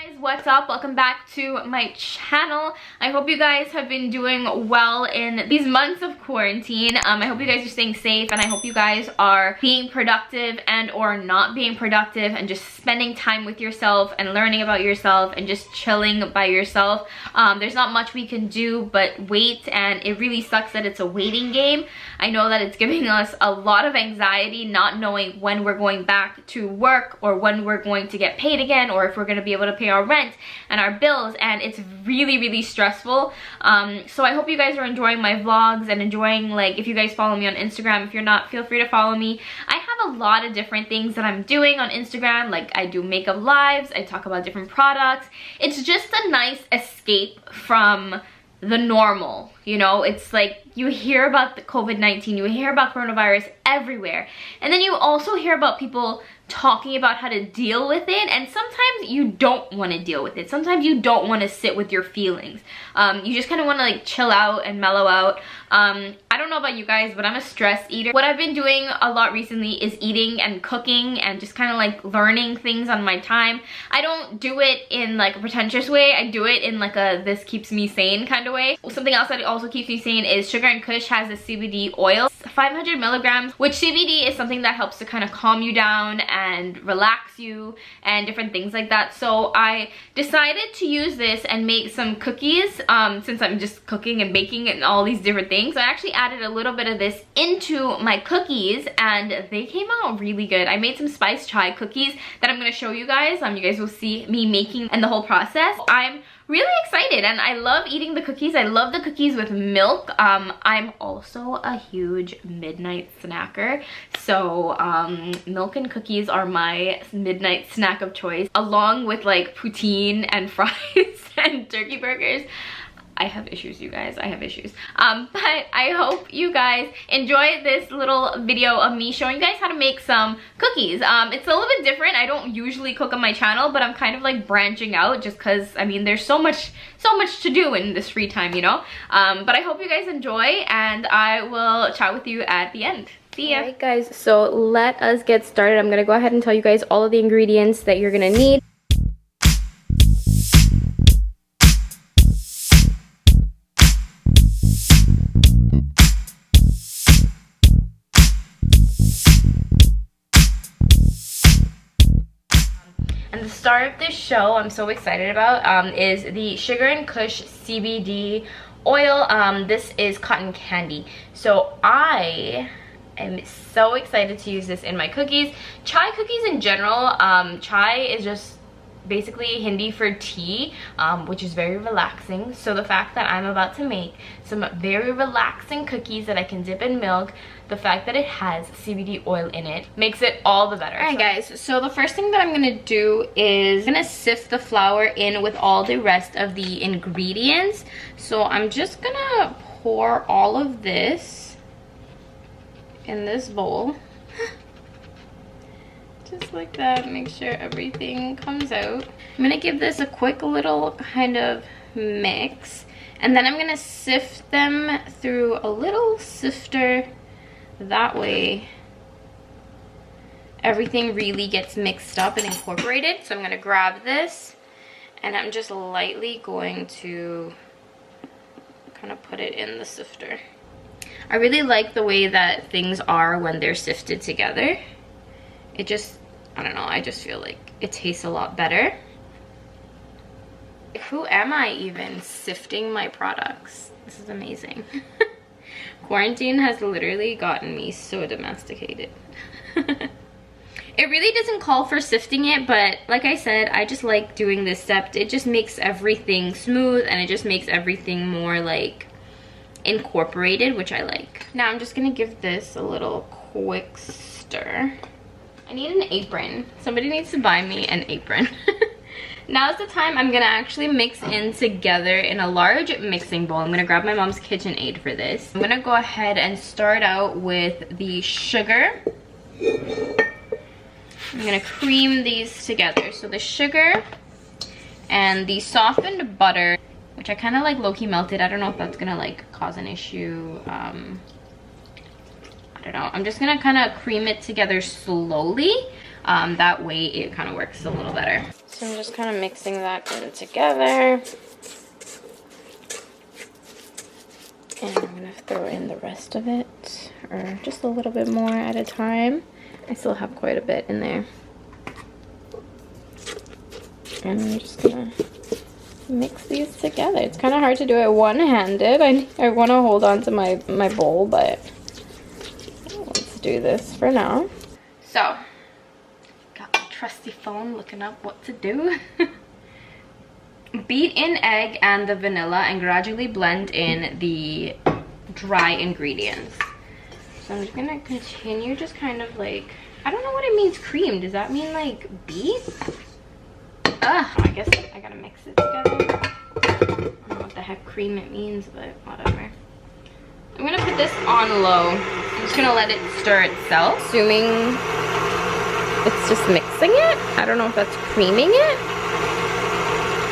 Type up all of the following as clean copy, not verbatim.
Guys, what's up? Welcome back to my channel. I hope you guys have been doing well in these months of quarantine. I hope you guys are staying safe, and I hope you guys are being productive and or not being productive and just spending time with yourself and learning about yourself and just chilling by yourself. There's not much we can do but wait, and it really sucks that it's a waiting game. I know that it's giving us a lot of anxiety not knowing when we're going back to work or when we're going to get paid again, or if we're going to be able to pay our rent and our bills, and it's really stressful. So I hope you guys are enjoying my vlogs and enjoying, like, if you guys follow me on Instagram. If you're not, feel free to follow me. I have a lot of different things that I'm doing on Instagram. Like, I do makeup lives, I talk about different products. It's just a nice escape from the normal, you know? It's like you hear about the COVID-19, you hear about coronavirus everywhere, and then you also hear about people talking about how to deal with it, and sometimes you don't want to deal with it. Sometimes you don't want to sit with your feelings. You just kind of want to like chill out and mellow out. I don't know about you guys, but I'm a stress eater. What I've been doing a lot recently is eating and cooking and just kind of like learning things on my time. I don't do it in like a pretentious way. I do it in like a this keeps me sane kind of way. Something else that also keeps me sane is Sugar and Kush has a CBD oil, 500 milligrams, which CBD is something that helps to kind of calm you down and relax you and different things like that. So I decided to use this and make some cookies, since I'm just cooking and baking and all these different things. I actually added a little bit of this into my cookies and they came out really good. I made some spiced chai cookies that I'm going to show you guys. You guys will see me making and the whole process. I'm really excited and I love eating the cookies. I love the cookies with milk. I'm also a huge midnight snacker, so milk and cookies are my midnight snack of choice, along with like poutine and fries and turkey burgers. I have issues, you guys. I have issues. But I hope you guys enjoy this little video of me showing you guys how to make some cookies. It's a little bit different. I don't usually cook on my channel, but I'm kind of like branching out just because, I mean, there's so much to do in this free time, you know? But I hope you guys enjoy, and I will chat with you at the end. See ya. Alright guys, so let us get started. I'm gonna go ahead and tell you guys all of the ingredients that you're gonna need. And the star of this show I'm so excited about is the Sugar and Kush CBD oil. This is cotton candy. So I am so excited to use this in my cookies. Chai cookies in general, chai is just basically Hindi for tea, which is very relaxing. So the fact that I'm about to make some very relaxing cookies that I can dip in milk, the fact that it has CBD oil in it makes it all the better. Alright guys, so the first thing that I'm gonna do is I'm gonna sift the flour in with all the rest of the ingredients. So I'm just gonna pour all of this in this bowl. Just like that, make sure everything comes out. I'm gonna give this a quick little kind of mix, and then I'm gonna sift them through a little sifter. That way everything really gets mixed up and incorporated. So I'm gonna grab this and I'm just lightly going to kind of put it in the sifter. I really like the way that things are when they're sifted together. It just, I don't know, I just feel like it tastes a lot better. Who am I even sifting my products? This is amazing. Quarantine has literally gotten me so domesticated. It really doesn't call for sifting it, but like I said, I just like doing this step. It just makes everything smooth and it just makes everything more like incorporated, which I like. Now I'm just gonna give this a little quick stir. I need an apron. Somebody needs to buy me an apron. Now's the time I'm gonna actually mix in together in a large mixing bowl. I'm gonna grab my mom's KitchenAid for this. I'm gonna go ahead and start out with the sugar. I'm gonna cream these together. So the sugar and the softened butter, which I kind of like low-key melted. I don't know if that's gonna like cause an issue. I don't know. I'm just gonna kind of cream it together slowly That way it kind of works a little better. So I'm just kind of mixing that in together. And I'm gonna throw in the rest of it, or just a little bit more at a time. I still have quite a bit in there. And I'm just gonna mix these together. It's kind of hard to do it one-handed. I want to hold on to my bowl, but let's do this for now. So, got my trusty phone looking up what to do. Beat in egg and the vanilla and gradually blend in the dry ingredients. So I'm just gonna continue just kind of like, I don't know what it means cream. Does that mean like beat? I guess I gotta mix it together. I don't know what the heck cream it means, but whatever. I'm gonna put this on low. I'm just gonna let it stir itself. Assuming it's just mixing it. I don't know if that's creaming it.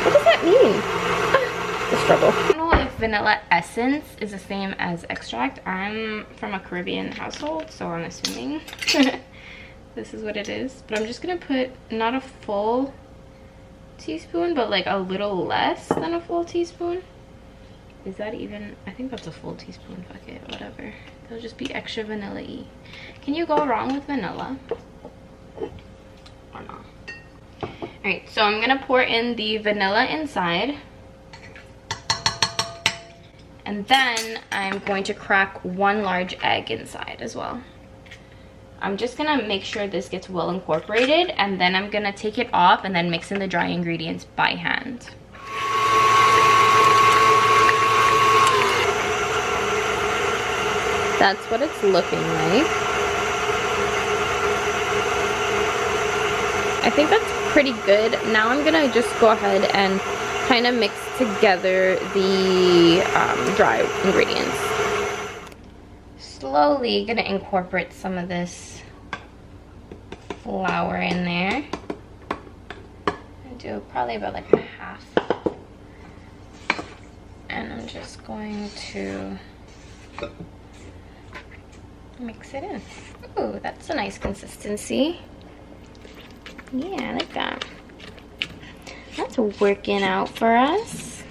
What does that mean? The struggle. I don't know if vanilla essence is the same as extract. I'm from a Caribbean household, so I'm assuming this is what it is. But I'm just gonna put not a full teaspoon, but like a little less than a full teaspoon. Is that even? I think that's a full teaspoon. Fuck it, whatever. It'll just be extra vanilla-y. Can you go wrong with vanilla? Or not? Alright, so I'm gonna pour in the vanilla inside. And then I'm going to crack 1 large egg inside as well. I'm just gonna make sure this gets well incorporated, and then I'm gonna take it off and then mix in the dry ingredients by hand. That's what it's looking like. I think that's pretty good. Now I'm gonna just go ahead and kind of mix together the dry ingredients. Slowly gonna incorporate some of this flour in there. I do probably about like half. And I'm just going to mix it in. Ooh, that's a nice consistency. Yeah, I like that. That's working out for us.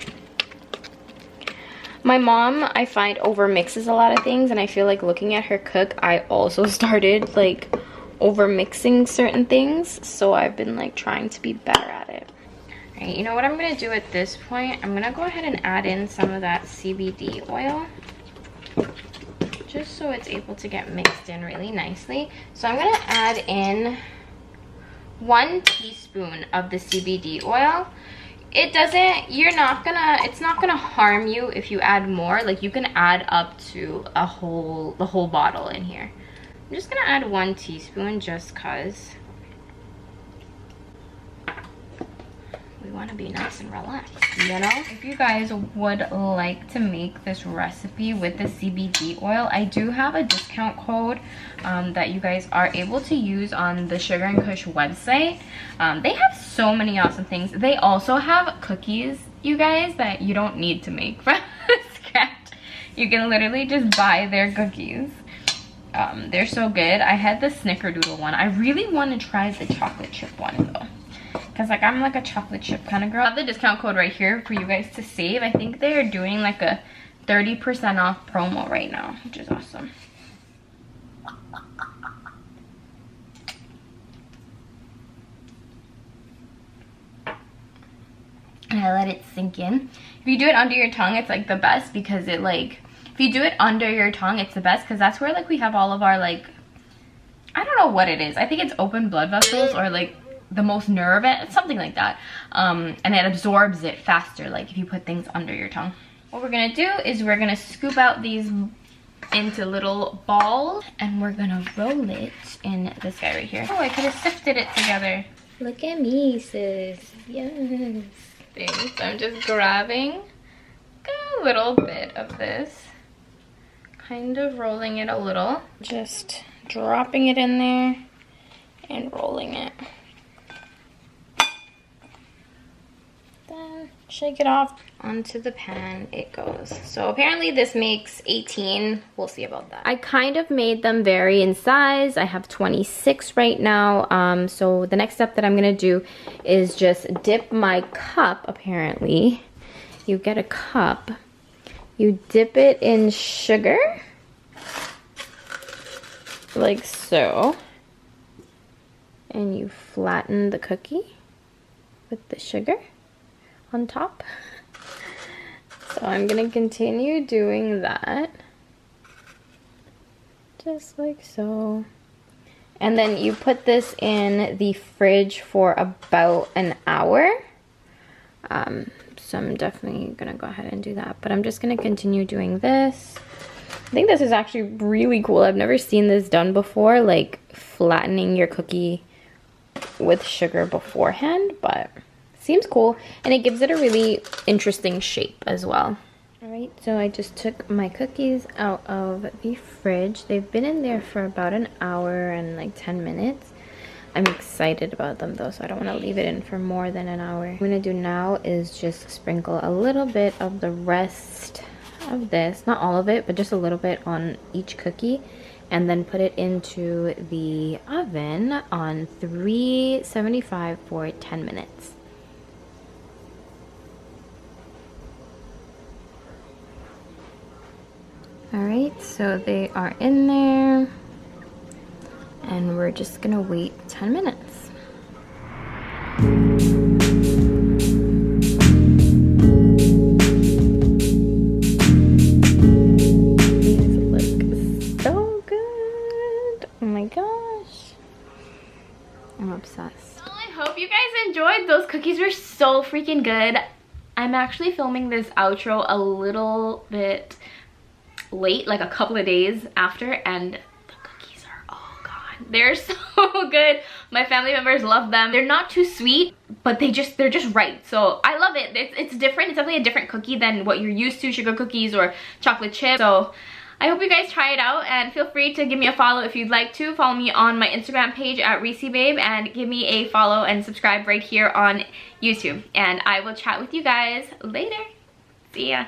My mom, I find, over mixes a lot of things, and I feel like looking at her cook, I also started like over mixing certain things, so I've been like trying to be better at it. All right, you know what I'm gonna do at this point? I'm gonna go ahead and add in some of that CBD oil, just so it's able to get mixed in really nicely. So I'm gonna add in 1 teaspoon of the CBD oil. It doesn't, it's not gonna harm you if you add more. Like, you can add up to the whole bottle in here. I'm just gonna add 1 teaspoon just cause we want to be nice and relaxed, you know? If you guys would like to make this recipe with the CBD oil, I do have a discount code that you guys are able to use on the Sugar and Kush website. They have so many awesome things. They also have cookies, you guys, that you don't need to make from scratch. You can literally just buy their cookies. They're so good. I had the snickerdoodle one. I really want to try the chocolate chip one though, because like I'm like a chocolate chip kind of girl. I have the discount code right here for you guys to save. I think they're doing like a 30% off promo right now, which is awesome. And I let it sink in. If you do it under your tongue, it's like the best, because it like, if you do it under your tongue, it's the best, because that's where like we have all of our like, I don't know what it is. I think it's open blood vessels, or like the most nerve, something like that. And it absorbs it faster, like if you put things under your tongue. What we're gonna do is we're gonna scoop out these into little balls, and we're gonna roll it in this guy right here. Oh, I could have sifted it together. Look at me, sis. Yes. So I'm just grabbing a little bit of this, kind of rolling it a little, just dropping it in there and rolling it. Then and shake it off. Onto the pan it goes. So apparently this makes 18. We'll see about that. I kind of made them vary in size. I have 26 right now. So the next step that I'm gonna do is just dip my cup. Apparently you get a cup, you dip it in sugar like so, and you flatten the cookie with the sugar on top. So I'm gonna continue doing that, just like so. And then you put this in the fridge for about an hour. So I'm definitely gonna go ahead and do that, but I'm just gonna continue doing this. I think this is actually really cool. I've never seen this done before, like flattening your cookie with sugar beforehand, but seems cool, and it gives it a really interesting shape as well. All right, so I just took my cookies out of the fridge. They've been in there for about an hour and like 10 minutes. I'm excited about them though, so I don't want to leave it in for more than an hour. What I'm gonna do now is just sprinkle a little bit of the rest of this, not all of it, but just a little bit on each cookie, and then put it into the oven on 375 for 10 minutes. Alright, so they are in there, and we're just gonna wait 10 minutes. These look so good. Oh my gosh. I'm obsessed. Well, I hope you guys enjoyed. Those cookies were so freaking good. I'm actually filming this outro a little bit late, like a couple of days after, and the cookies are all gone. They're so good. My family members love them. They're not too sweet, but they're just right. So I love it. It's different. It's definitely a different cookie than what you're used to, sugar cookies or chocolate chip. So I hope you guys try it out, and feel free to give me a follow if you'd like to. Follow me on my Instagram page at Reesiibabe, and give me a follow and subscribe right here on YouTube. And I will chat with you guys later. See ya.